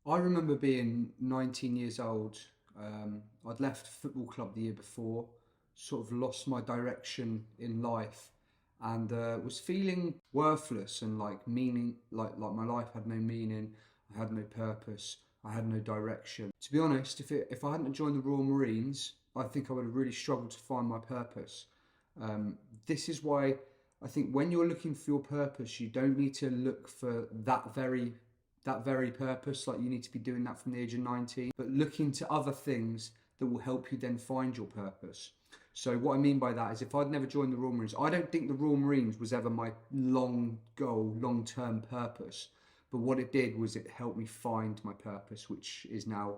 I remember being 19 years old. I'd left football club the year before, sort of lost my direction in life, and was feeling worthless and like meaning, like my life had no meaning. I had no purpose. I had no direction. To be honest, if I hadn't joined the Royal Marines, I think I would have really struggled to find my purpose. This is why I think when you're looking for your purpose, you don't need to look for that very purpose. Like, you need to be doing that from the age of 19, but look into other things that will help you then find your purpose. So what I mean by that is, if I'd never joined the Royal Marines, I don't think the Royal Marines was ever my long goal, long-term purpose. But what it did was it helped me find my purpose, which is now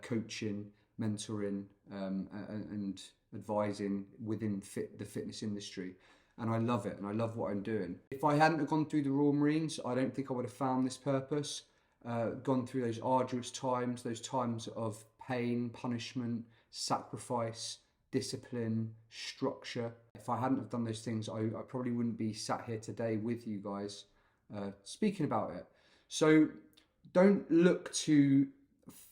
coaching, mentoring, and advising within the fitness industry. And I love it, and I love what I'm doing. If I hadn't have gone through the Royal Marines, I don't think I would have found this purpose, gone through those arduous times, those times of pain, punishment, sacrifice, discipline, structure. If I hadn't have done those things, I probably wouldn't be sat here today with you guys speaking about it. So don't look to,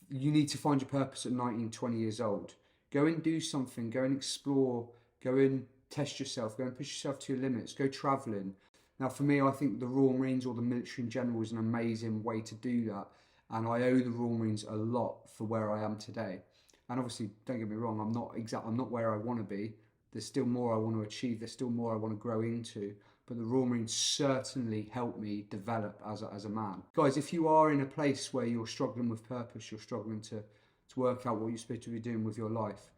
you need to find your purpose at 19, 20 years old. Go and do something, go and explore, go and test yourself, go and push yourself to your limits, go travelling. Now for me, I think the Royal Marines, or the military in general, is an amazing way to do that. And I owe the Royal Marines a lot for where I am today. And obviously, don't get me wrong, I'm not where I want to be. There's still more I want to achieve, there's still more I want to grow into. But the Royal Marines certainly helped me develop as a man. Guys, if you are in a place where you're struggling with purpose, you're struggling to work out what you're supposed to be doing with your life,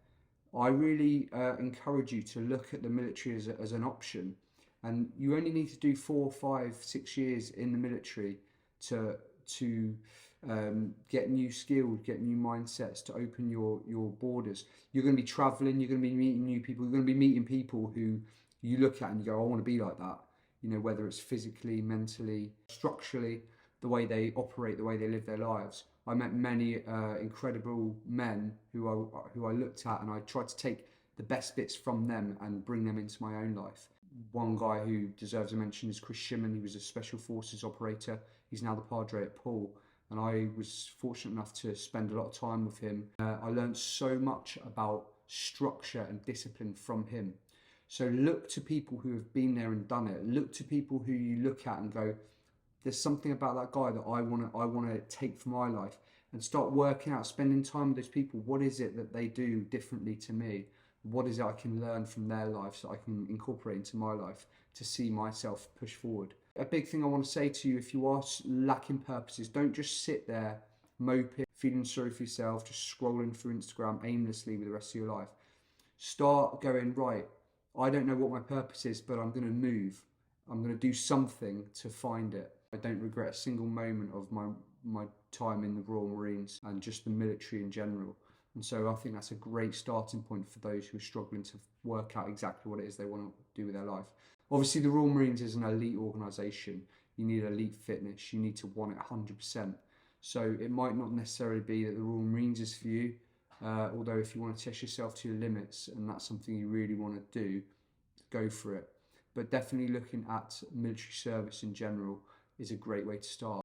I really encourage you to look at the military as an option. And you only need to do 4, 5, 6 years in the military to get new skills, get new mindsets, to open your borders. You're going to be traveling, you're going to be meeting new people, you're going to be meeting people who you look at and you go, I want to be like that. You know, whether it's physically, mentally, structurally, the way they operate, the way they live their lives. I met many incredible men who I looked at, and I tried to take the best bits from them and bring them into my own life. One guy who deserves a mention is Chris Shimon. He was a special forces operator. He's now the Padre at Poole, and I was fortunate enough to spend a lot of time with him. I learned so much about structure and discipline from him. So look to people who have been there and done it. Look to people who you look at and go, there's something about that guy that I want to take for my life, and start working out, spending time with those people. What is it that they do differently to me? What is it I can learn from their life so I can incorporate into my life to see myself push forward? A big thing I want to say to you, if you are lacking purposes, don't just sit there moping, feeling sorry for yourself, just scrolling through Instagram aimlessly with the rest of your life. Start going, right, I don't know what my purpose is, but I'm going to move. I'm going to do something to find it. I don't regret a single moment of my time in the Royal Marines and just the military in general. And so I think that's a great starting point for those who are struggling to work out exactly what it is they want to do with their life. Obviously, the Royal Marines is an elite organisation. You need elite fitness. You need to want it 100%. So it might not necessarily be that the Royal Marines is for you, although if you want to test yourself to your limits and that's something you really want to do, go for it. But definitely looking at military service in general is a great way to start.